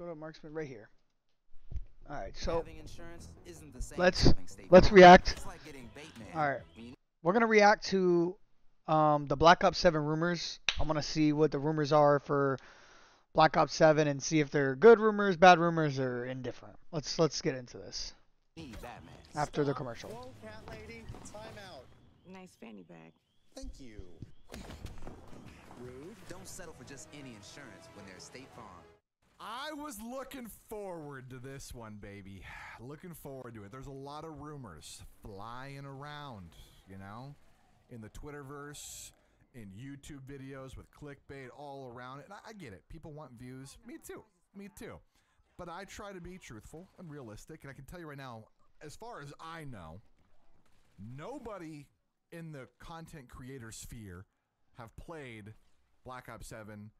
go to Marksman right here. All right, so Having insurance isn't the same let's as having State let's Farm. react. It's like getting Bateman. All right, When you we're gonna react to the Black Ops 7 rumors. I want to see what the rumors are for Black Ops 7 and see if they're good rumors, bad rumors, or indifferent. Let's get into this need Batman. after the commercial. Whoa, cat lady, time out. Nice fanny bag. Thank you. Rude. Don't settle for just any insurance when there's State Farm. I was looking forward to this one, baby. Looking forward to it. There's a lot of rumors flying around, you know, in the Twitterverse, in YouTube videos with clickbait all around it. And I get it. People want views. Me too. Me too. But I try to be truthful and realistic. And I can tell you right now, as far as I know, nobody in the content creator sphere have played Black Ops 7,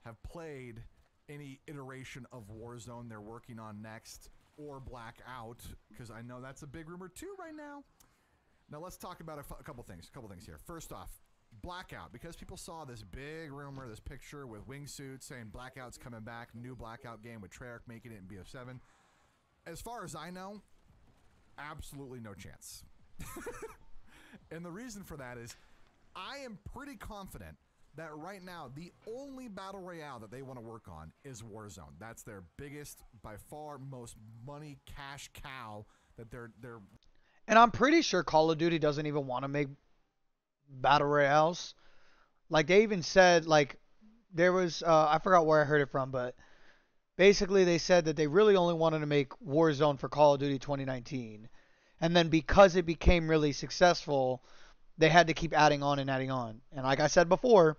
have played any iteration of Warzone they're working on next, or Blackout, because I know that's a big rumor too right now. Now let's talk about a couple things here. First off, Blackout, because people saw this big rumor, this picture with wingsuits saying Blackout's coming back, new Blackout game with Treyarch making it in BO7. As far as I know, absolutely no chance. And the reason for that is I am pretty confident that right now the only battle royale that they want to work on is Warzone. That's their biggest, by far, most money cash cow that they're. And I'm pretty sure Call of Duty doesn't even want to make battle royales. Like they even said, like there was, I forgot where I heard it from, but basically they said that they really only wanted to make Warzone for Call of Duty 2019, and then because it became really successful, they had to keep adding on and adding on. And like I said before,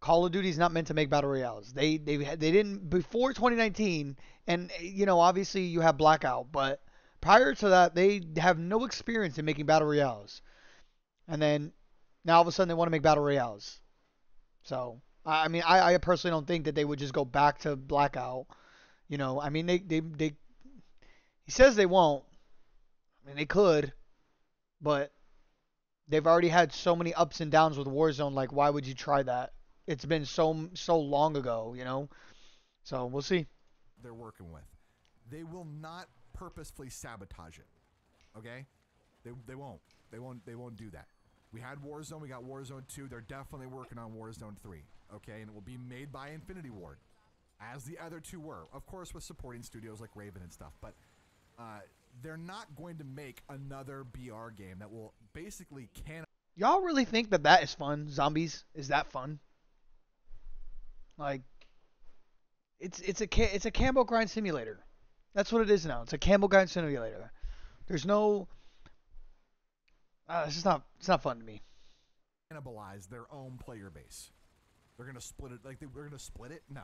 Call of Duty is not meant to make battle royales. They didn't before 2019, and you know obviously you have Blackout, but prior to that they have no experience in making battle royales. And then now all of a sudden they want to make battle royales. So I mean I personally don't think that they would just go back to Blackout. You know I mean they he says they won't. I mean they could, but they've already had so many ups and downs with Warzone. Like, why would you try that? It's been so long ago, you know. So we'll see. They're working with. They will not purposefully sabotage it. Okay? They won't. They won't do that. We had Warzone. We got Warzone 2. They're definitely working on Warzone 3. Okay, and it will be made by Infinity Ward, as the other two were. Of course, with supporting studios like Raven and stuff, but. They're not going to make another BR game that will basically Y'all really think that that is fun? Zombies is that fun? Like, it's a camo grind simulator. That's what it is now. It's a camo grind simulator. There's no. It's not fun to me. cannibalize their own player base. They're gonna split it. We're gonna split it. No.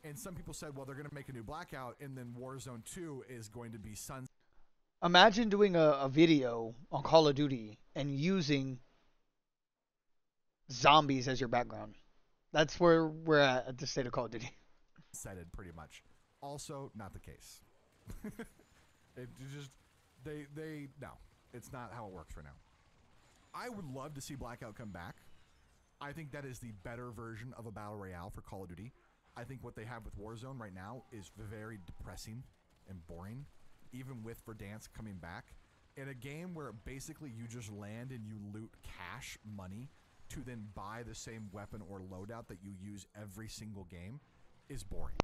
And some people said, well, they're gonna make a new Blackout, and then Warzone 2 is going to be Suns. Imagine doing a video on Call of Duty and using zombies as your background. That's where we're at the state of Call of Duty. Setted pretty much. Also, not the case. It just no, it's not how it works right now. I would love to see Blackout come back. I think that is the better version of a battle royale for Call of Duty. I think what they have with Warzone right now is very depressing and boring, even with Verdansk coming back. In a game where basically you just land and you loot cash money to then buy the same weapon or loadout that you use every single game is boring.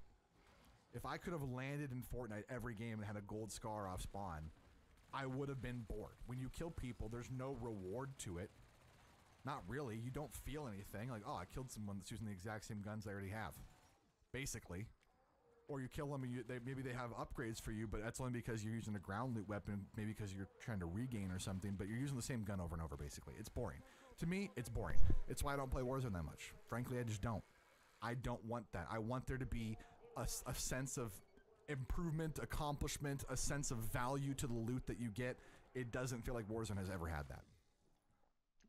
If I could have landed in Fortnite every game and had a gold scar off spawn, I would have been bored. When you kill people, there's no reward to it. Not really. You don't feel anything. Like, oh, I killed someone that's using the exact same guns I already have. Basically. Or you kill them and maybe they have upgrades for you, but that's only because you're using a ground loot weapon, maybe because you're trying to regain or something, but you're using the same gun over and over, basically. It's boring. To me, it's boring. It's why I don't play Warzone that much. Frankly, I just don't. I don't want that. I want there to be a sense of improvement, accomplishment, a sense of value to the loot that you get. It doesn't feel like Warzone has ever had that.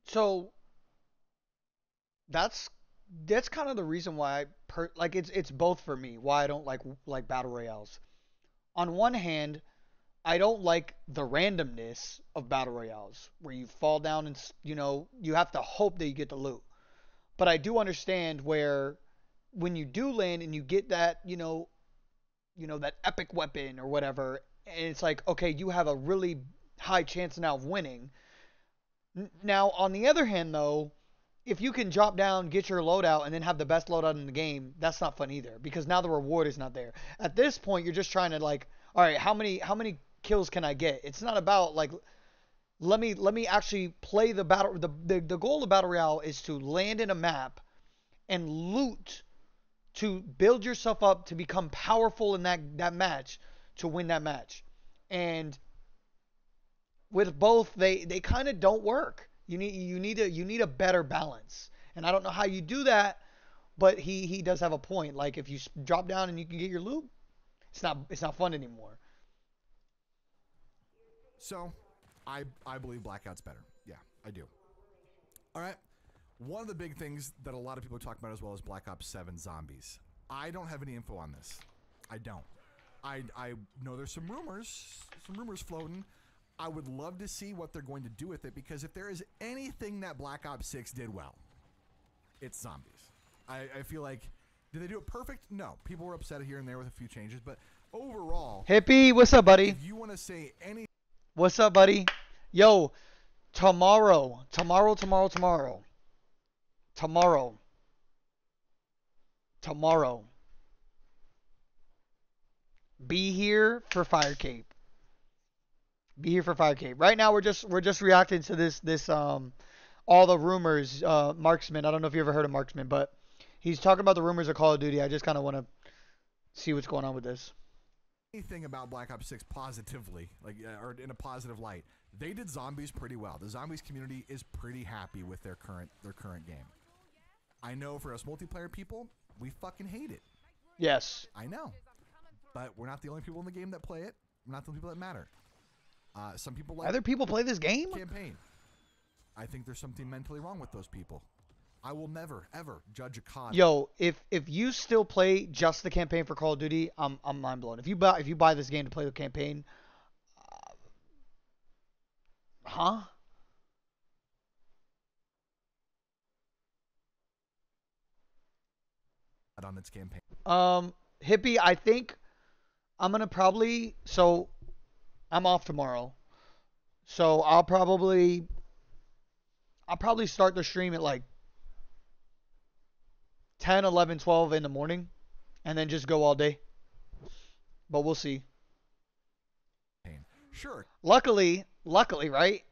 So that's kind of the reason why it's both for me why I don't like battle royales. On one hand, I don't like the randomness of battle royales where you fall down and you have to hope that you get the loot. But I do understand where when you do land and you get that, that epic weapon or whatever, and it's like, okay, you have a really high chance now of winning. Now, on the other hand, though, if you can drop down, get your loadout, and then have the best loadout in the game, that's not fun either because now the reward is not there. At this point, you're just trying to like, all right, how many kills can I get? It's not about like let me actually play the battle. The goal of battle royale is to land in a map and loot to build yourself up to become powerful in that match to win that match. And with both, they kind of don't work. You need a better balance. And I don't know how you do that, but he does have a point. Like if you drop down and you can get your loot, it's not fun anymore. So, I believe Blackout's better. Yeah, I do. All right. One of the big things that a lot of people are talking about as well is Black Ops 7 Zombies. I don't have any info on this. I don't. I know there's some rumors floating. I would love to see what they're going to do with it because if there is anything that Black Ops 6 did well, it's zombies. I feel like, did they do it perfect? No. People were upset here and there with a few changes, but overall, Hippie, what's up, buddy? if you want to say any What's up, buddy? Yo, tomorrow. Be here for Fire Cape. Be here for Fire Cape. Right now we're just reacting to this all the rumors. Marksman. I don't know if you ever heard of Marksman, but he's talking about the rumors of Call of Duty. I just kind of want to see what's going on with this. anything about Black Ops 6 positively, like or in a positive light, they did zombies pretty well. The zombies community is pretty happy with their current game. I know for us multiplayer people, we fucking hate it. Yes. I know. But we're not the only people in the game that play it. We're not the only people that matter. Some people like Other people play this game? campaign. I think there's something mentally wrong with those people. I will never ever judge a COD. Yo, if you still play just the campaign for Call of Duty, I'm mind blown. If you buy this game to play the campaign, huh? On its campaign. Hippie, I think I'm gonna probably I'm off tomorrow, so I'll probably start the stream at like 10, 11, 12 in the morning, and then just go all day. But we'll see. Sure. Luckily, right?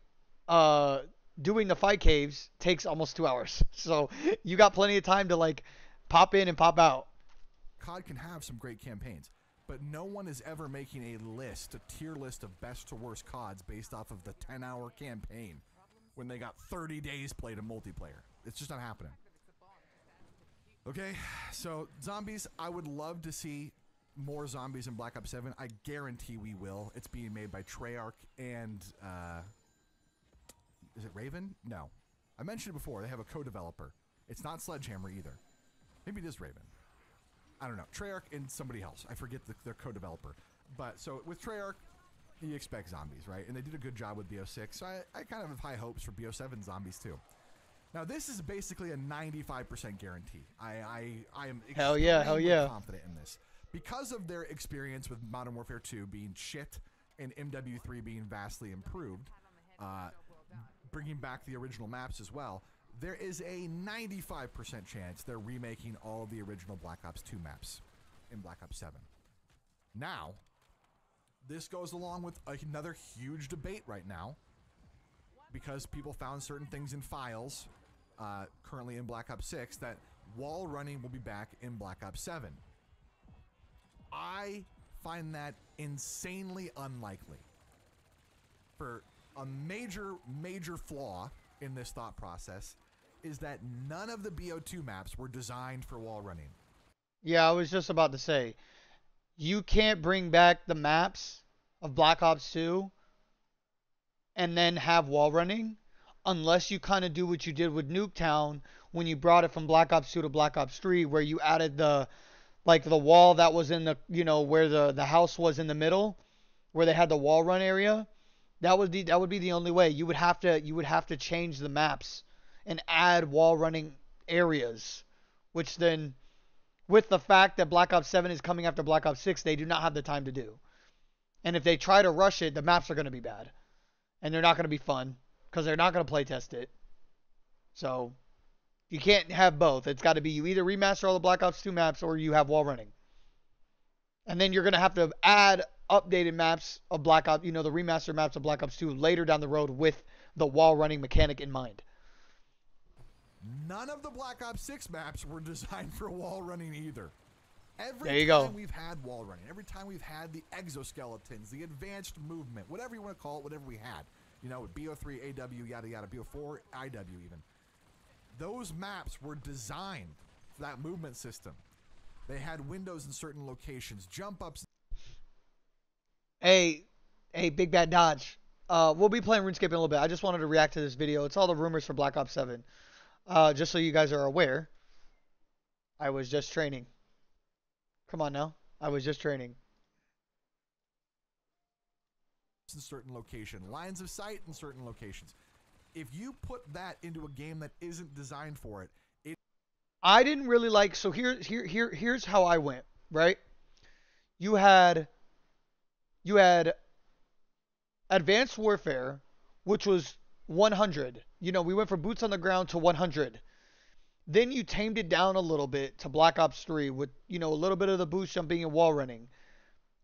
Doing the fight caves takes almost 2 hours, so you got plenty of time to like pop in and pop out. COD can have some great campaigns, but no one is ever making a tier list of best to worst CODs based off of the 10-hour campaign when they got 30 days played in multiplayer. It's just not happening. Okay, so zombies, I would love to see more zombies in Black Ops 7. I guarantee we will. It's being made by Treyarch and, is it Raven? No. I mentioned it before. They have a co-developer. It's not Sledgehammer either. Maybe it is Raven. I don't know. Treyarch and somebody else. I forget their co-developer. But so with Treyarch, you expect zombies, right? And they did a good job with BO6. So I kind of have high hopes for BO7 zombies too. Now this is basically a 95% guarantee. I am Hell yeah. confident in this. Because of their experience with Modern Warfare 2 being shit and MW3 being vastly improved, bringing back the original maps as well, there is a 95% chance they're remaking all of the original Black Ops 2 maps in Black Ops 7. Now, this goes along with another huge debate right now because people found certain things in files currently in Black Ops 6 that wall running will be back in Black Ops 7. I find that insanely unlikely. For a major flaw in this thought process is that none of the BO2 maps were designed for wall running. Yeah, I was just about to say, you can't bring back the maps of Black Ops 2 and then have wall running unless you kind of do what you did with Nuketown when you brought it from Black Ops 2 to Black Ops 3, where you added the wall that was in the, where the house was in the middle, where they had the wall run area. That would be the only way. You would have to change the maps and add wall running areas, which then with the fact that Black Ops 7 is coming after Black Ops 6, they do not have the time to do. And if they try to rush it, the maps are going to be bad. And they're not going to be fun because they're not going to play test it. So you can't have both. It's got to be you either remaster all the Black Ops 2 maps or you have wall running. And then you're going to have to add updated maps of Black Ops, the remastered maps of Black Ops 2 later down the road with the wall running mechanic in mind. None of the Black Ops 6 maps were designed for wall running either. There you go. We've had wall running, every time we've had the exoskeletons, the advanced movement, whatever you want to call it, whatever we had, with BO3, AW, yada yada, BO4, IW even. Those maps were designed for that movement system. They had windows in certain locations, jump ups. Hey, Big Bad Dodge. We'll be playing RuneScape in a little bit. I just wanted to react to this video. It's all the rumors for Black Ops 7. Just so you guys are aware, I was just training. Come on now. I was just training. In certain location, lines of sight in certain locations. If you put that into a game that isn't designed for it, I didn't really like. So here's how I went. Right? You had Advanced Warfare, which was 100. We went from boots on the ground to 100. Then you tamed it down a little bit to Black Ops 3 with, a little bit of the boost jumping and wall running.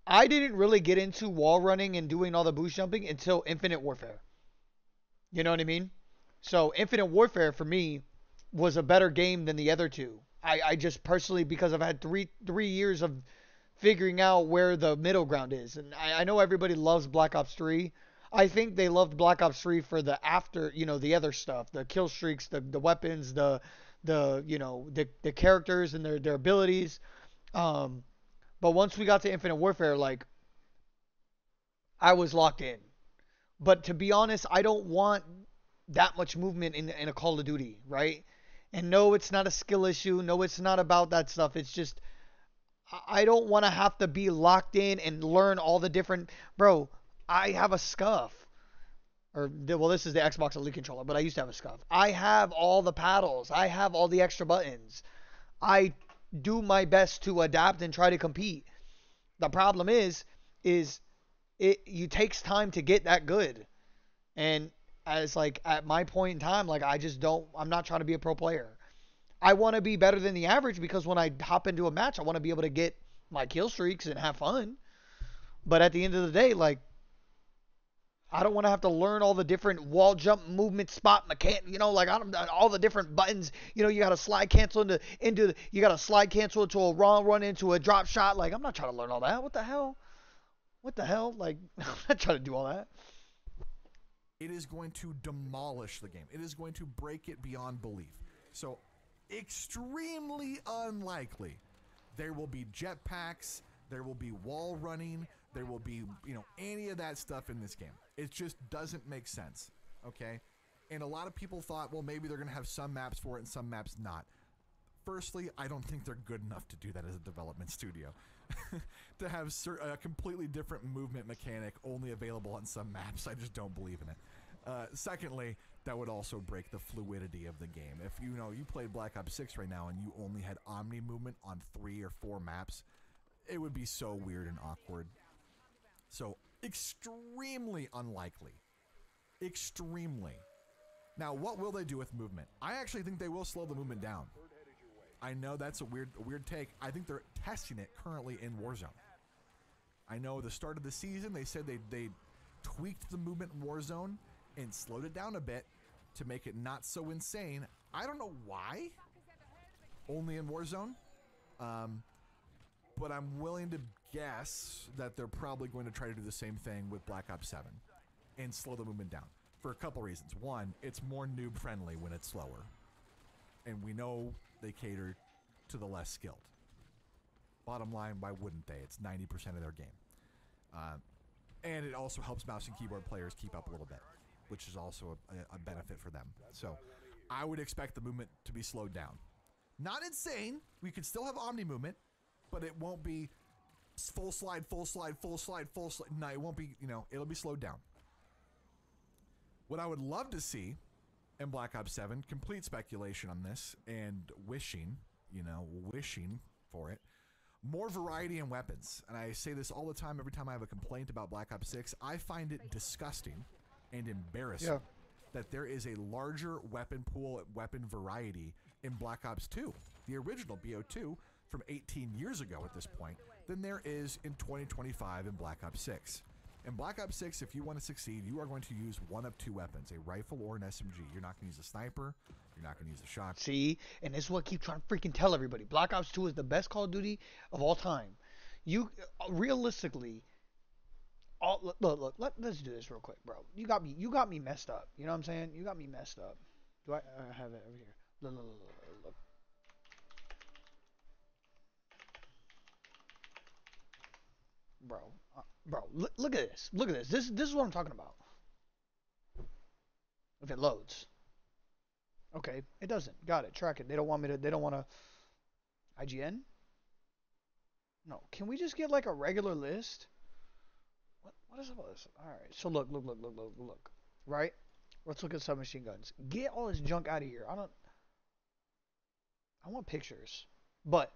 I didn't really get into wall running and doing all the boost jumping until Infinite Warfare. You know what I mean? So Infinite Warfare for me was a better game than the other two. I just personally, because I've had three years of figuring out where the middle ground is. And I know everybody loves Black Ops 3. I think they loved Black Ops 3 for the after, the other stuff, the kill streaks, the weapons, the characters and their abilities. But once we got to Infinite Warfare, like, I was locked in. But to be honest, I don't want that much movement in a Call of Duty, right? And no, it's not a skill issue. No, it's not about that stuff. It's just, I don't want to have to be locked in and learn all the different... Bro, I have a Scuff. This is the Xbox Elite controller, but I used to have a Scuff. I have all the paddles. I have all the extra buttons. I do my best to adapt and try to compete. The problem is it takes time to get that good. And as like at my point in time, like I'm not trying to be a pro player. I want to be better than the average because when I hop into a match, I want to be able to get my kill streaks and have fun. But at the end of the day, like, I don't want to have to learn all the different wall jump movement spot mechanic, all the different buttons. You got to slide cancel you got to slide cancel into a wrong run into a drop shot. Like, I'm not trying to learn all that. What the hell? Like, I'm not trying to do all that. It is going to demolish the game. It is going to break it beyond belief. So, extremely unlikely there will be jetpacks, there will be wall running, there will be, any of that stuff in this game. It just doesn't make sense, okay? And a lot of people thought, well, maybe they're going to have some maps for it and some maps not. Firstly, I don't think they're good enough to do that as a development studio. To have a completely different movement mechanic only available on some maps, I just don't believe in it. Secondly, that would also break the fluidity of the game. If you played Black Ops 6 right now and you only had Omni movement on 3 or 4 maps, it would be so weird and awkward. So, extremely unlikely. Extremely. Now, what will they do with movement? I actually think they will slow the movement down. I know that's a weird take. I think they're testing it currently in Warzone. I know the start of the season, they said they tweaked the movement in Warzone and slowed it down a bit to make it not so insane. I don't know why. Only in Warzone. But I'm willing to guess that they're probably going to try to do the same thing with Black Ops 7 and slow the movement down for a couple reasons. One, it's more noob friendly when it's slower. And we know they cater to the less skilled. Bottom line, why wouldn't they? It's 90% of their game. And it also helps mouse and keyboard players keep up a little bit, which is also a benefit for them. So I would expect the movement to be slowed down. Not insane. We could still have Omni movement, but it won't be full slide, full slide, full slide, full slide. No, it won't be, it'll be slowed down. What I would love to see in Black Ops 7, complete speculation on this, and wishing for it. More variety in weapons. And I say this all the time, every time I have a complaint about Black Ops 6. I find it disgusting and embarrassing that there is a larger weapon pool, weapon variety in Black Ops 2, the original BO2 from 18 years ago at this point, than there is in 2025 in Black Ops 6. In Black Ops 6, if you want to succeed, you are going to use one of two weapons, a rifle or an SMG. You're not going to use a sniper. You're not going to use a shotgun. See, and this is what I keep trying to freaking tell everybody. Black Ops 2 is the best Call of Duty of all time. You, realistically, let's do this real quick, bro. You got me messed up. You know what I'm saying? You got me messed up. Do I have it over here? Look. Bro, look at this. Look at this. This is what I'm talking about. If it loads. Okay, it doesn't. Got it. Track it. They don't want to. IGN? No. Can we just get like a regular list? What is all this? Alright, so look. Right? Let's look at submachine guns. Get all this junk out of here. I want pictures. But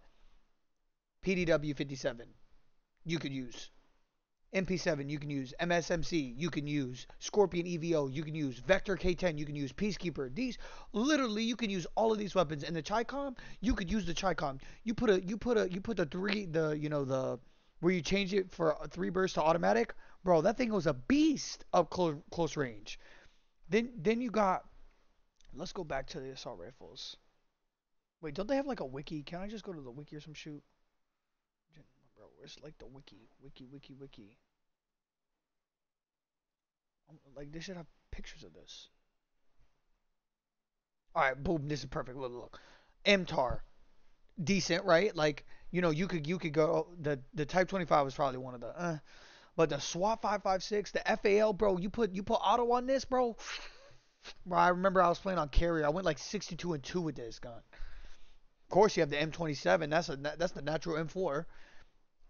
PDW 57 you could use. MP7 you can use. MSMC you can use. Scorpion EVO you can use. Vector K10 you can use. Peacekeeper. These literally you can use all of these weapons. And the Chicom, you could use the Chicom. You put the where you change it for a 3 burst to automatic. Bro, that thing was a beast up close range. Then you got, let's go back to the assault rifles. Wait, don't they have like a wiki? Can I just go to the wiki or some shoot? Bro, where's like the wiki? Like they should have pictures of this. All right, boom, this is perfect. Look. MTAR, decent, right? Like you could go the Type 25 was probably one of the but the SWAT 556, the FAL, bro, you put auto on this, bro. Bro, I remember I was playing on carrier. I went like 62-2 with this gun. Of course, you have the M27. That's the natural M4.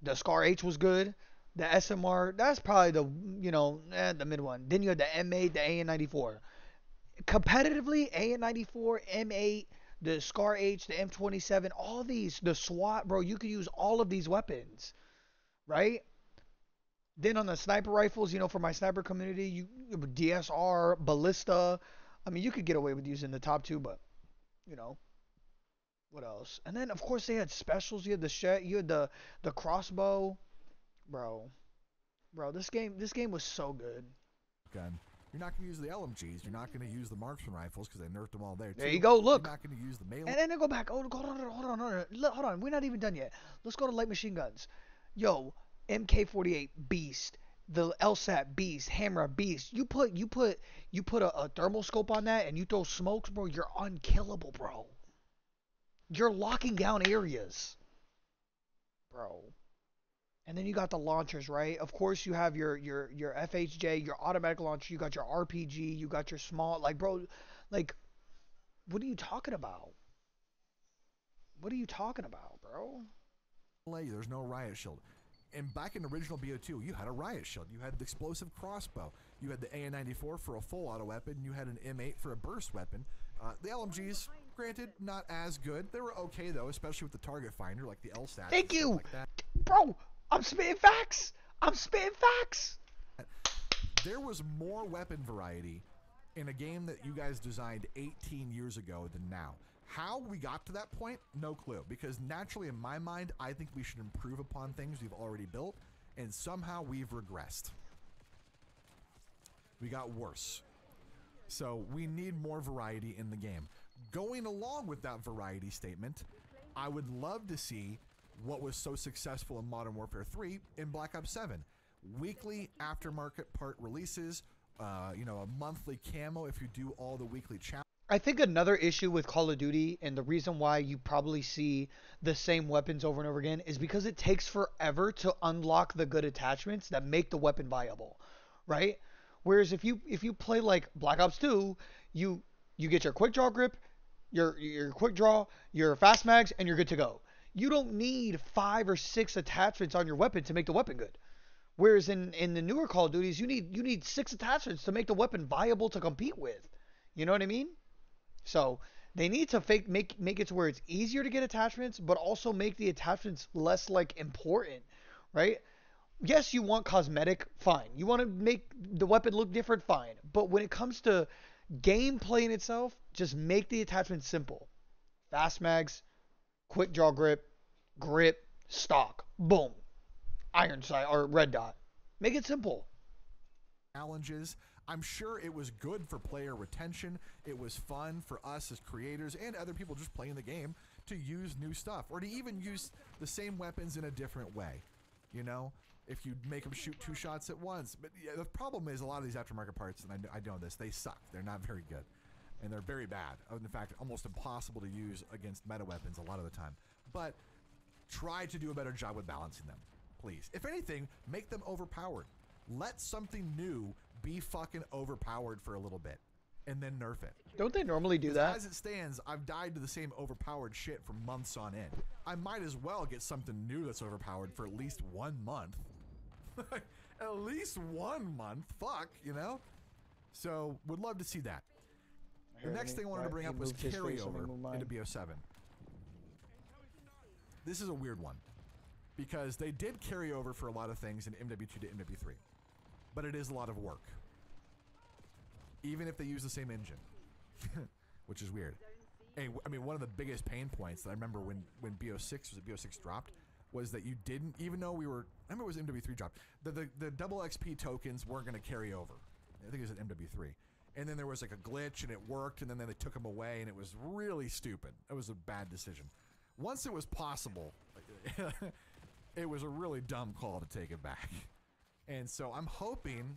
The Scar H was good. The SMR, that's probably the mid one. Then you have the M8, the AN94. Competitively, AN94, M8, the Scar H, the M27, all these, the SWAT, bro, you could use all of these weapons, right? Then on the sniper rifles, for my sniper community, you DSR, ballista. I mean, you could get away with using the top two, but what else? And then of course they had specials. You had the crossbow, bro. This game was so good. Gun. You're not going to use the LMGs. You're not going to use the Marksman rifles because they nerfed them all there too. There you go. Look. You're not going to use the melee. And then go back. Oh, hold on. We're not even done yet. Let's go to light machine guns. Yo, MK48 beast, the LSAT beast, Hammer beast. You put a thermal scope on that and you throw smokes, bro. You're unkillable, bro. You're locking down areas, bro. And then you got the launchers, right? Of course, you have your FHJ, your automatic launcher. You got your RPG. You got your small, bro. What are you talking about? What are you talking about, bro? There's no riot shield. And back in original BO2, you had a riot shield. You had the explosive crossbow. You had the AN94 for a full auto weapon. You had an M8 for a burst weapon. The LMGs, granted, not as good. They were okay, though, especially with the target finder, like the LSAT. Thank you! Like that. Bro, I'm spitting facts! There was more weapon variety in a game that you guys designed 18 years ago than now. How we got to that point, no clue. Because naturally, in my mind, I think we should improve upon things we've already built, and somehow we've regressed. We got worse. So we need more variety in the game. Going along with that variety statement, I would love to see what was so successful in Modern Warfare 3 in Black Ops 7. Weekly aftermarket part releases, a monthly camo if you do all the weekly challenges. I think another issue with Call of Duty, and the reason why you probably see the same weapons over and over again, is because it takes forever to unlock the good attachments that make the weapon viable, right? Whereas if you play like Black Ops 2, you get your quick draw grip, your quick draw, your fast mags, and you're good to go. You don't need 5 or 6 attachments on your weapon to make the weapon good. Whereas in the newer Call of Duties, you need 6 attachments to make the weapon viable to compete with. You know what I mean? So They need to make it to where it's easier to get attachments, but also make the attachments less like important, right? Yes, you want cosmetic, fine. You want to make the weapon look different, fine. But when it comes to gameplay in itself, just make the attachments simple. Fast mags, quick draw grip, stock, boom, iron sight or red dot. Make it simple. Challenges. I'm sure it was good for player retention. It was fun for us as creators and other people just playing the game to use new stuff or to even use the same weapons in a different way. You know, if you make them shoot 2 shots at once. But yeah, the problem is a lot of these aftermarket parts, and I know this, they suck. They're not very good. And they're very bad. In fact, almost impossible to use against meta weapons a lot of the time. But try to do a better job with balancing them, please. If anything, make them overpowered. Let something new be fucking overpowered for a little bit and then nerf it. Don't they normally do that? As it stands, I've died to the same overpowered shit for months on end. I might as well get something new that's overpowered for at least 1 month. At least 1 month. Fuck, you know? So, would love to see that. The next thing I wanted to bring up was carryover into BO7. This is a weird one because they did carry over for a lot of things in MW2 to MW3, but it is a lot of work, even if they use the same engine, which is weird. Hey, I mean, one of the biggest pain points that I remember when BO6 dropped was that you didn't, even though we were, I remember it was MW3 dropped, the double XP tokens weren't going to carry over. I think it was at MW3. And then there was like a glitch and it worked, and then they took them away, and it was really stupid. It was a bad decision. Once it was possible, it was a really dumb call to take it back. And so I'm hoping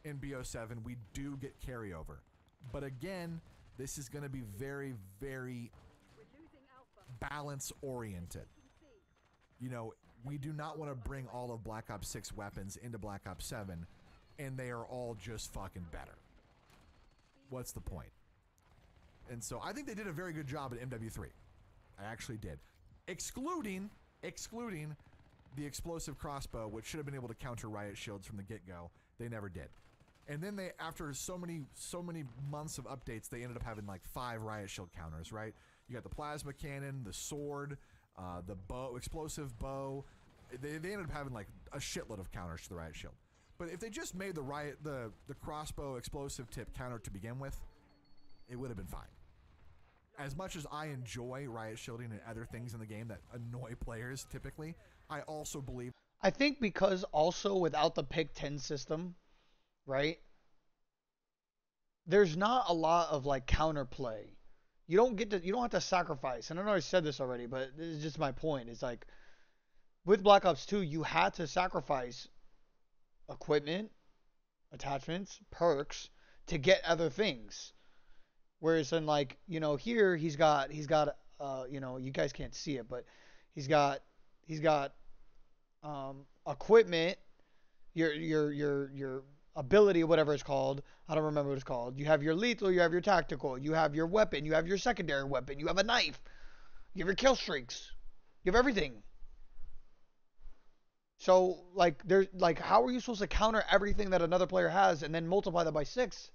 in BO7 we do get carryover. But again, this is going to be very, very balance oriented. You know, we do not want to bring all of Black Ops 6 weapons into Black Ops 7 and they are all just fucking better. What's the point? And so I think they did a very good job at MW3. I actually did. Excluding the explosive crossbow, which should have been able to counter riot shields from the get-go. They never did. And then they, after so many months of updates, they ended up having like 5 riot shield counters, right? You got the plasma cannon, the sword, the bow, explosive bow. They ended up having like a shitload of counters to the riot shield. But if they just made the crossbow explosive tip counter to begin with, it would have been fine. As much as I enjoy riot shielding and other things in the game that annoy players typically, I also believe... I think because also without the pick 10 system, right, there's not a lot of like counterplay. You don't have to sacrifice. And I know I said this already, but this is just my point. It's like with Black Ops 2, you had to sacrifice equipment, attachments, perks to get other things. Whereas in like, you know, here he's got you know, you guys can't see it, but he's got equipment, your ability, whatever it's called. I don't remember what it's called. You have your lethal, you have your tactical, you have your weapon, you have your secondary weapon, you have a knife, you have your kill streaks, you have everything. So like there's like, how are you supposed to counter everything that another player has and then multiply that by 6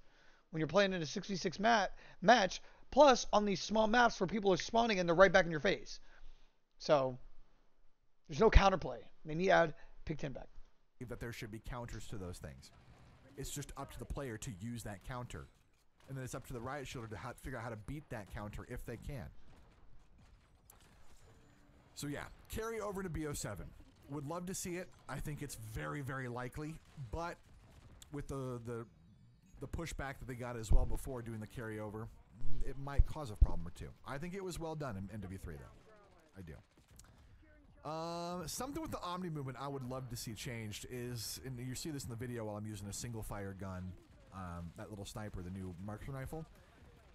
when you're playing in a 6v6 match? Plus on these small maps where people are spawning and they're right back in your face. So there's no counterplay. They need to add pick 10 back. That there should be counters to those things. It's just up to the player to use that counter. And then it's up to the riot shielder to figure out how to beat that counter if they can. So yeah, carry over to BO7. Would love to see it. I think it's very, very likely. But with the pushback that they got as well before doing the carryover, it might cause a problem or two. I think it was well done in MW3 though. I do. Something with the Omni movement I would love to see changed is, and you see this in the video while I'm using a single fire gun, that little sniper, the new Marksman rifle,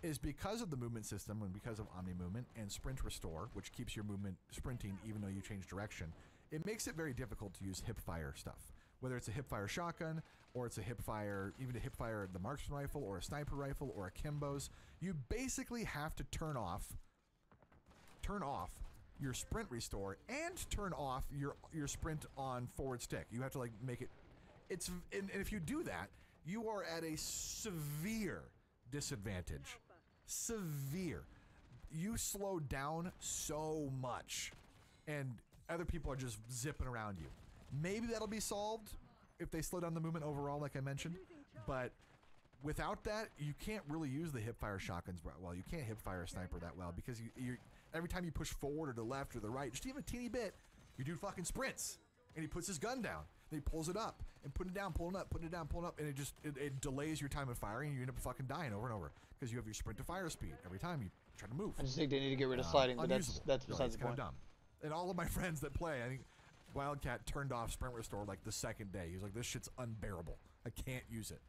is because of the movement system and because of Omni movement and sprint restore, which keeps your movement sprinting even though you change direction, it makes it very difficult to use hip fire stuff. Whether it's a hip fire shotgun or it's a hip fire, even a hip fire the Marksman rifle or a sniper rifle or a Kimbo's, you basically have to turn off your sprint restore and turn off your sprint on forward stick. You have to like make it, and if you do that, you are at a severe disadvantage. Severe. you slow down so much, and other people are just zipping around you. Maybe that'll be solved if they slow down the movement overall, like I mentioned, but without that, you can't really use the hipfire shotguns well. You can't hipfire a sniper that well because you every time you push forward or to the left or the right, just even a teeny bit, your dude fucking sprints and he puts his gun down. Then he pulls it up and put it down, pulling up, putting it down, pulling up, and it delays your time of firing and you end up fucking dying over and over because you have your sprint to fire speed every time you try to move. I just think they need to get rid of sliding, but that's besides the kind point. of dumb. And all of my friends that play, I think Wildcat turned off sprint restore like the second day. He was like, this shit's unbearable. I can't use it.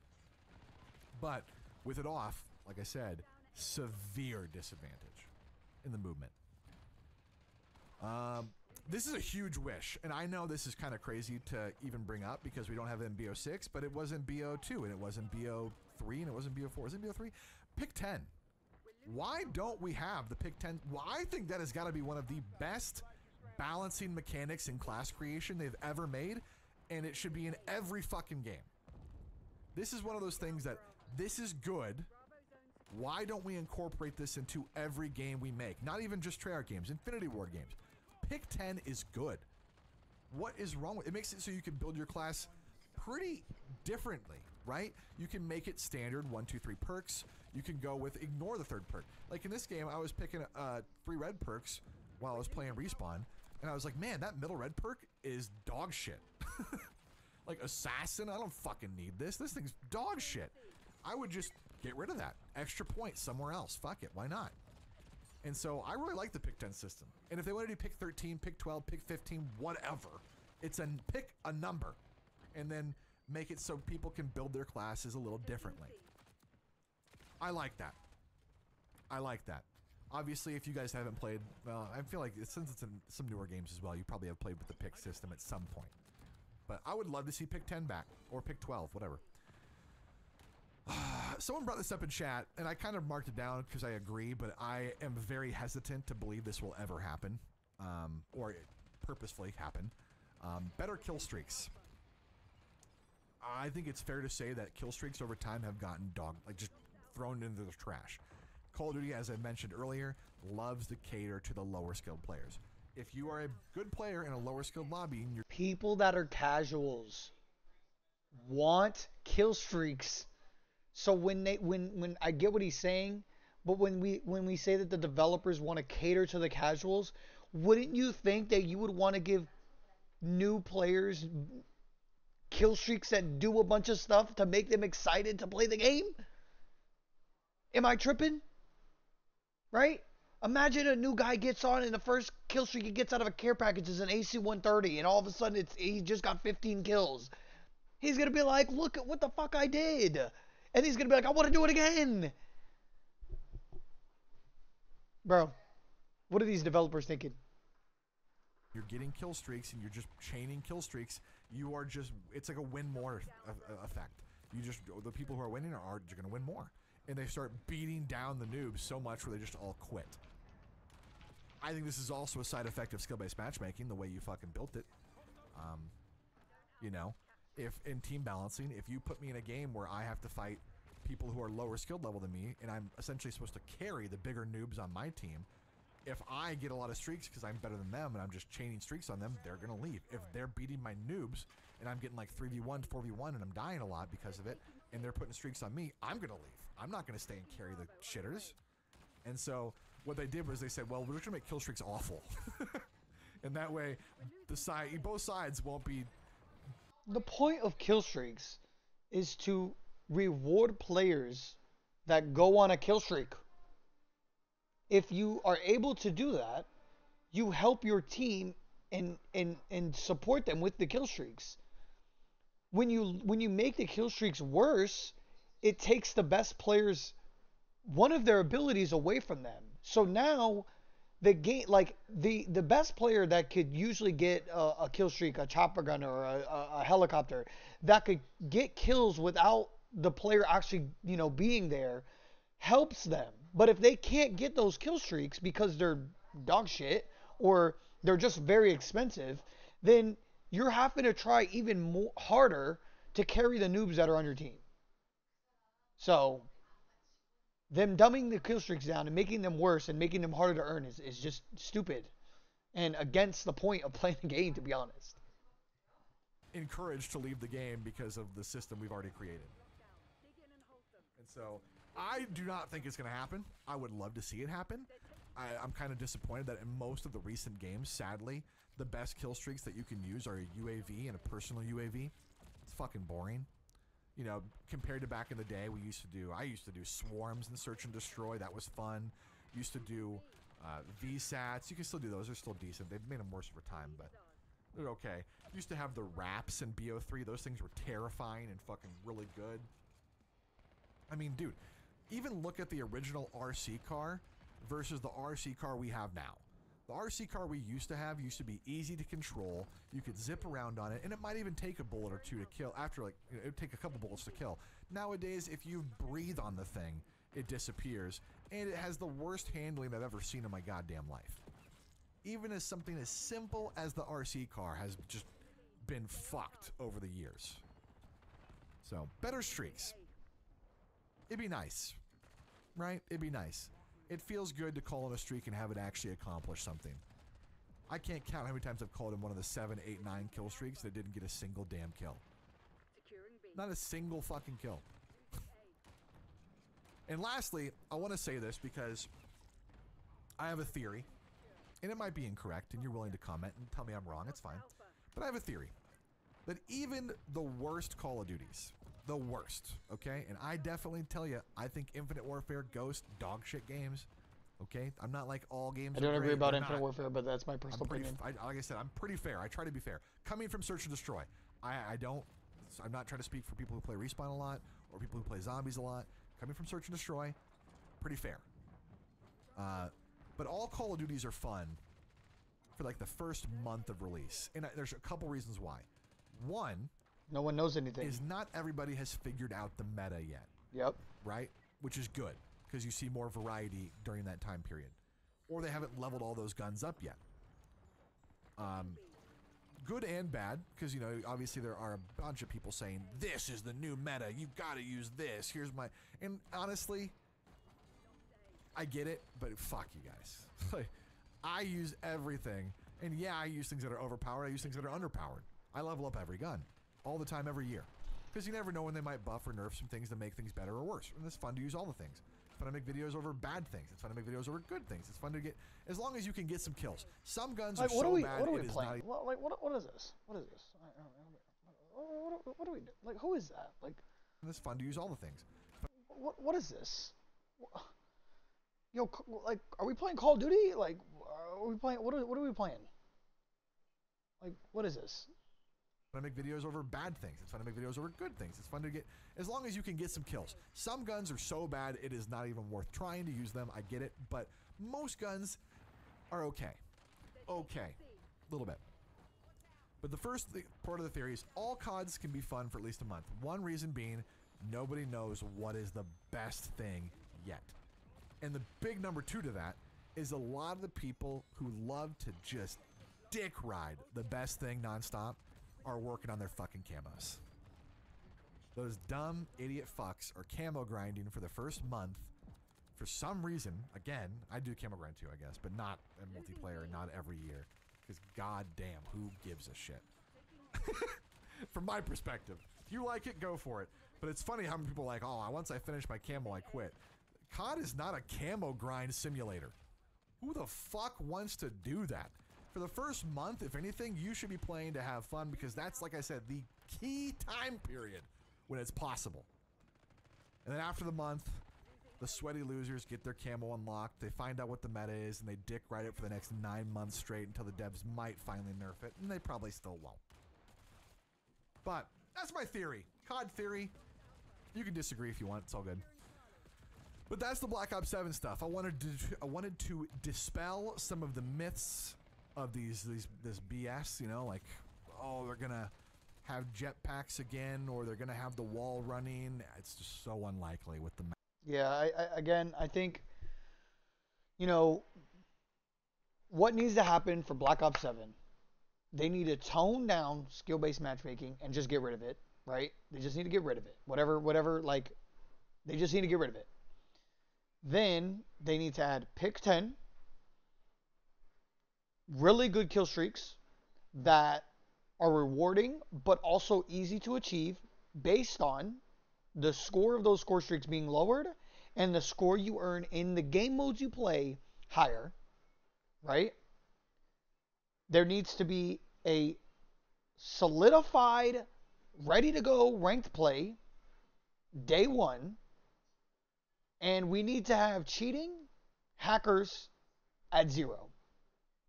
But with it off, like I said, severe disadvantage in the movement. This is a huge wish, and I know this is kind of crazy to even bring up because we don't have it in BO6, but it was in BO2, and it was in BO3, and it was in BO4. Is it BO3? Pick 10. Why don't we have the pick 10? Well, I think that has got to be one of the best balancing mechanics in class creation they've ever made, and it should be in every fucking game. This is one of those things that this is good. Why don't we incorporate this into every game we make? Not even just Treyarch games, Infinity Ward games. Pick 10 is good. What is wrong with it? It makes it so you can build your class pretty differently, right? You can make it standard 1, 2, 3 perks. You can go with ignore the third perk. Like in this game, I was picking 3 red perks while I was playing Respawn, and I was like, man, that middle red perk is dog shit. Like Assassin, I don't fucking need this. This thing's dog shit. I would just get rid of that. Extra points somewhere else. Fuck it. Why not? And so I really like the pick 10 system. And if they want to do pick 13, pick 12, pick 15, whatever, it's a pick a number and then make it so people can build their classes a little differently. I like that. I like that. Obviously, if you guys haven't played, well, I feel like since it's in some newer games as well, you probably have played with the pick system at some point. But I would love to see pick 10 back or pick 12, whatever. Someone brought this up in chat, and I kind of marked it down because I agree, but I am very hesitant to believe this will ever happen, or purposefully happen. Better kill streaks. I think it's fair to say that kill streaks over time have gotten just thrown into the trash. Call of Duty, as I mentioned earlier, loves to cater to the lower skilled players. If you are a good player in a lower skilled lobby, and you're People that are casuals want kill streaks. So when I get what he's saying, but when we say that the developers want to cater to the casuals, wouldn't you think that you would want to give new players kill streaks that do a bunch of stuff to make them excited to play the game? Am I tripping? Right? Imagine a new guy gets on and the first kill streak he gets out of a care package is an AC-130 and all of a sudden he just got 15 kills. He's going to be like, look at what the fuck I did. And he's going to be like, I want to do it again. Bro, what are these developers thinking? You're getting kill streaks and you're just chaining kill streaks. You are just, it's like a win more effect. You just, the people who are winning are going to win more. And they start beating down the noobs so much where they just all quit. I think this is also a side effect of skill-based matchmaking, the way you fucking built it. You know, if in team balancing, if you put me in a game where I have to fight people who are lower skilled level than me, and I'm essentially supposed to carry the bigger noobs on my team, if I get a lot of streaks because I'm better than them and I'm just chaining streaks on them, they're going to leave. If they're beating my noobs and I'm getting like 3v1, 4v1 and I'm dying a lot because of it, and they're putting streaks on me, I'm going to leave. I'm not going to stay and carry the shitters. And so what they did was they said, well, we're just going to make kill streaks awful. And that way, both sides won't be... The point of kill streaks is to reward players that go on a kill streak. If you are able to do that, you help your team and support them with the kill streaks. When you make the kill streaks worse, it takes the best players, one of their abilities away from them. So now the game, like the best player that could usually get a kill streak, a chopper gun or a helicopter, that could get kills without the player actually, being there, helps them. But if they can't get those kill streaks because they're dog shit or they're just very expensive, then you're having to try even more harder to carry the noobs that are on your team. So them dumbing the kill streaks down and making them worse and making them harder to earn is just stupid and against the point of playing the game, to be honest. Encouraged to leave the game because of the system we've already created. And so I do not think it's going to happen. I would love to see it happen. I'm kind of disappointed that in most of the recent games, sadly, the best kill streaks that you can use are a UAV and a personal UAV. It's fucking boring. You know, compared to back in the day, I used to do swarms and search and destroy. That was fun. Used to do VSATs. You can still do those. They're still decent. They've made them worse over time, but they're okay. Used to have the wraps in BO3. Those things were terrifying and fucking really good. I mean, dude, even look at the original RC car versus the RC car we have now. The RC car we used to have used to be easy to control. You could zip around on it, and it might even take a bullet or two to kill. After, like, it would take a couple bullets to kill. Nowadays, if you breathe on the thing, it disappears, and it has the worst handling I've ever seen in my goddamn life. Even as something as simple as the RC car has just been fucked over the years. So, better streaks. It'd be nice. Right? It'd be nice. It feels good to call in a streak and have it actually accomplish something. I can't count how many times I've called in one of the 7, 8, 9 kill streaks that didn't get a single damn kill. Not a single fucking kill. And lastly, I want to say this because I have a theory, and it might be incorrect, and you're willing to comment and tell me I'm wrong, it's fine. But I have a theory that even the worst Call of Duties, the worst, okay? And I definitely tell you, I think Infinite Warfare, Ghost, dog shit games, okay? I'm not like all games I don't are agree great. about They're Infinite not. Warfare, but that's my personal opinion. Like I said, I'm pretty fair. I try to be fair. Coming from Search and Destroy, I'm not trying to speak for people who play Respawn a lot or people who play Zombies a lot. Coming from Search and Destroy, pretty fair. But all Call of Duties are fun for like the first month of release. And there's a couple reasons why. One, no one knows anything. Is not everybody has figured out the meta yet. Yep. Right? Which is good, because you see more variety during that time period. Or they haven't leveled all those guns up yet. Good and bad, because, you know, obviously there are a bunch of people saying, this is the new meta, you've got to use this, here's my... And honestly, I get it, but fuck you guys. Like, I use everything, and yeah, I use things that are overpowered, I use things that are underpowered. I level up every gun. All the time, every year. Because you never know when they might buff or nerf some things to make things better or worse. And it's fun to use all the things. It's fun to make videos over bad things. It's fun to make videos over good things. It's fun to get, as long as you can get some kills. Some guns are so bad, what are we it is playing? not... What is this? What is this? What do we do? Like, who is that? Like, It's fun to use all the things. what is this? Yo, like, are we playing Call of Duty? Like, are we playing? What are we playing? Like, what is this? Fun to make videos over bad things. It's fun to make videos over good things. It's fun to get, as long as you can get some kills. Some guns are so bad it is not even worth trying to use them. I get it, but most guns are okay. Okay, a little bit. But the first part of the theory is all CODs can be fun for at least a month. One reason being, nobody knows what is the best thing yet. And the big number two to that is a lot of the people who love to just dick ride the best thing nonstop are working on their fucking camos. Those dumb idiot fucks are camo grinding for the first month. For some reason, again, I do camo grind too, I guess, but not in multiplayer, not every year. Because goddamn, who gives a shit? From my perspective. If you like it, go for it. But it's funny how many people are like, oh, once I finish my camo, I quit. COD is not a camo grind simulator. Who the fuck wants to do that? For the first month, if anything, you should be playing to have fun, because that's, like I said, the key time period when it's possible. And then after the month, the sweaty losers get their camo unlocked, they find out what the meta is, and they dick ride it for the next 9 months straight until the devs might finally nerf it, and they probably still won't. But that's my theory. COD theory. You can disagree if you want, it's all good. But that's the Black Ops 7 stuff. I wanted to dispel some of the myths of this BS, you know, like, oh, they're gonna have jetpacks again, or they're gonna have the wall running. It's just so unlikely with the... Yeah, I think, you know, what needs to happen for Black Ops 7, they need to tone down skill-based matchmaking and just get rid of it, right? They just need to get rid of it. Whatever, like, they just need to get rid of it. Then they need to add pick 10, really good kill streaks that are rewarding but also easy to achieve based on the score of those score streaks being lowered and the score you earn in the game modes you play higher, right? There needs to be a solidified, ready to go ranked play day one, and we need to have cheating, hackers at zero.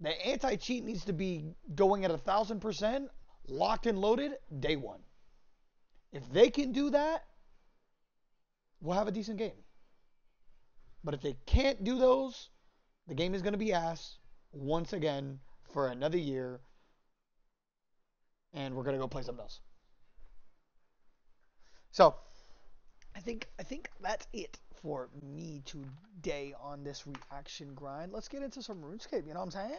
The anti-cheat needs to be going at 1,000%, locked and loaded day one. If they can do that, we'll have a decent game. But if they can't do those, the game is going to be ass once again for another year, and we're going to go play something else. So, I think that's it for me today on this reaction grind. Let's get into some RuneScape, you know what I'm saying?